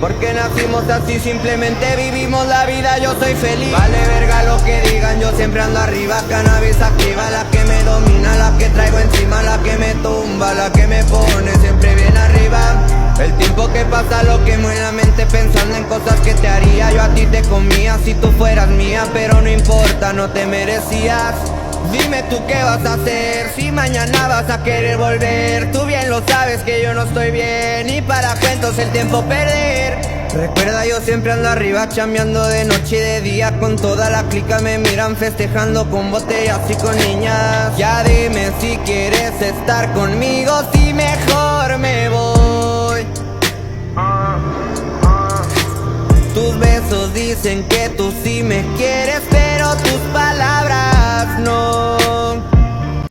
Porque nacimos así, simplemente vivimos la vida, yo soy feliz. Vale verga lo que digan, yo siempre ando arriba. Cannabis activa, la que me domina, la que traigo encima, la que me tumba, la que me pone siempre bien arriba. El tiempo que pasa lo quemo en la mente, pensando en cosas que te haría. Yo a ti te comía si tú fueras mía, pero no importa, no te merecías. Dime tú qué vas a hacer, si mañana vas a querer volver. Tú bien lo sabes que yo no estoy bien, y para cuentos el tiempo perder. Recuerda, yo siempre ando arriba, chambeando de noche y de día. Con toda la clica me miran festejando con botellas y con niñas. Ya dime si quieres estar conmigo, si mejor me voy. Tus besos dicen que tú sí me quieres, pero tus palabras no.